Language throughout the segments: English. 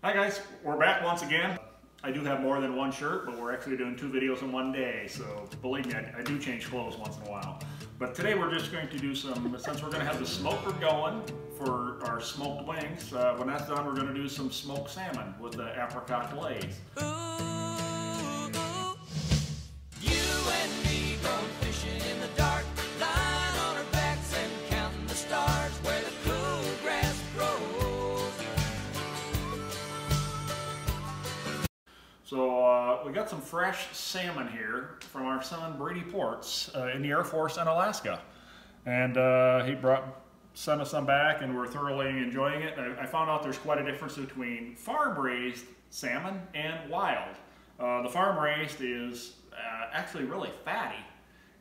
Hi guys, we're back once again. I do have more than one shirt, but we're actually doing 2 videos in one day, so believe me, I do change clothes once in a while. But today we're just going to do some, since we're going to have the smoker going for our smoked wings, when that's done we're going to do some smoked salmon with the Apricot Glaze. So we got some fresh salmon here from our son Brady Portz in the Air Force in Alaska, and he sent us some back, and we're thoroughly enjoying it. I found out there's quite a difference between farm-raised salmon and wild. The farm-raised is actually really fatty,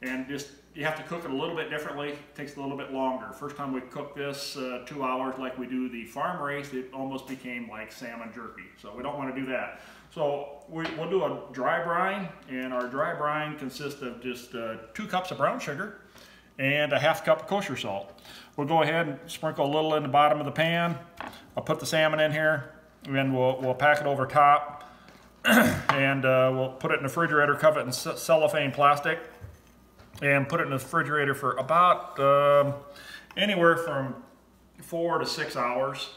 and just you have to cook it a little bit differently. It takes a little bit longer. First time we cooked this 2 hours like we do the farm-raised, it almost became like salmon jerky. So we don't want to do that. So we'll do a dry brine, and our dry brine consists of just 2 cups of brown sugar and a ½ cup of kosher salt. We'll go ahead and sprinkle a little in the bottom of the pan. I'll put the salmon in here, and then we'll pack it over top, and we'll put it in the refrigerator, cover it in cellophane plastic, and put it in the refrigerator for about anywhere from 4 to 6 hours.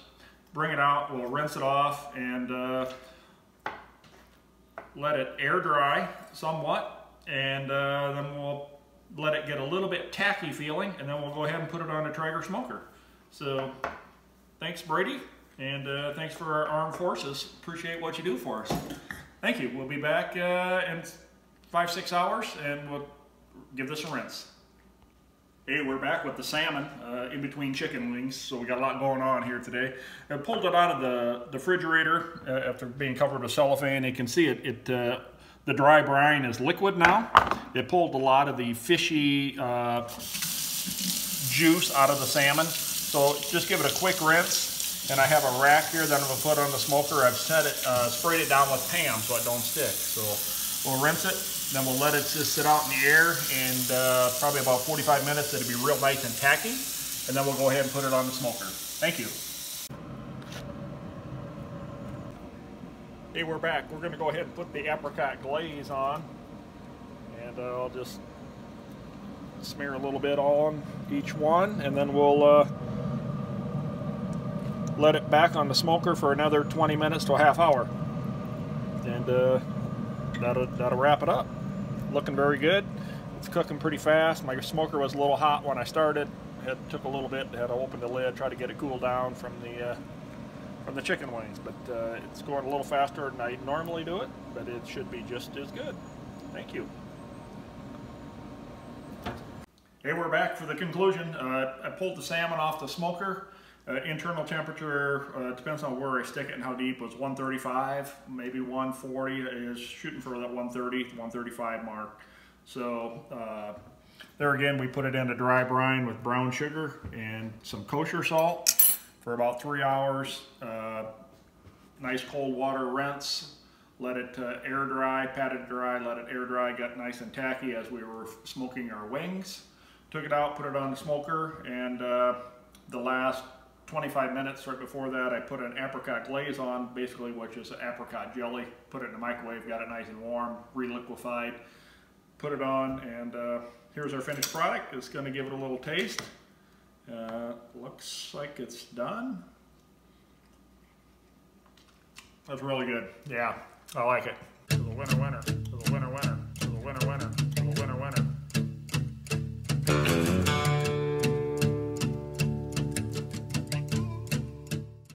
Bring it out, we'll rinse it off, and let it air dry somewhat, and then we'll let it get a little bit tacky feeling, and then we'll go ahead and put it on the Traeger Smoker. So thanks Brady, and thanks for our armed forces. Appreciate what you do for us. Thank you. We'll be back in 5-6 hours, and we'll give this a rinse. Hey, we're back with the salmon in between chicken wings, so we got a lot going on here today. I pulled it out of the refrigerator after being covered with cellophane. You can see the dry brine is liquid now. It pulled a lot of the fishy juice out of the salmon. So just give it a quick rinse. And I have a rack here that I'm going to put on the smoker. I've sprayed it down with Pam so it don't stick. So we'll rinse it. Then we'll let it just sit out in the air, and probably about 45 minutes it'll be real nice and tacky, and then we'll go ahead and put it on the smoker. Thank you. Hey, we're back. We're going to go ahead and put the Apricot Glaze on, and I'll just smear a little bit on each one, and then we'll let it back on the smoker for another 20 minutes to a half hour, and that'll wrap it up. Looking very good. It's cooking pretty fast. My smoker was a little hot when I started. It took a little bit. Had to open the lid, try to get it cooled down from the chicken wings. But it's going a little faster than I normally do it, but it should be just as good. Thank you. Hey, we're back for the conclusion. I pulled the salmon off the smoker. Internal temperature, depends on where I stick it and how deep, was 135, maybe 140, is shooting for that 130, 135 mark. So there again, we put it in a dry brine with brown sugar and some kosher salt for about 3 hours. Nice cold water rinse, let it air dry, pat it dry, let it air dry, got nice and tacky as we were smoking our wings. Took it out, put it on the smoker, and the last 25 minutes right before that I put an Apricot Glaze on, basically which is Apricot Jelly. Put it in the microwave, got it nice and warm, reliquefied. Put it on, and here's our finished product. It's going to give it a little taste. Looks like it's done. That's really good. Yeah, I like it. To the winner winner, to the winner winner, to the winner winner, to the winner winner.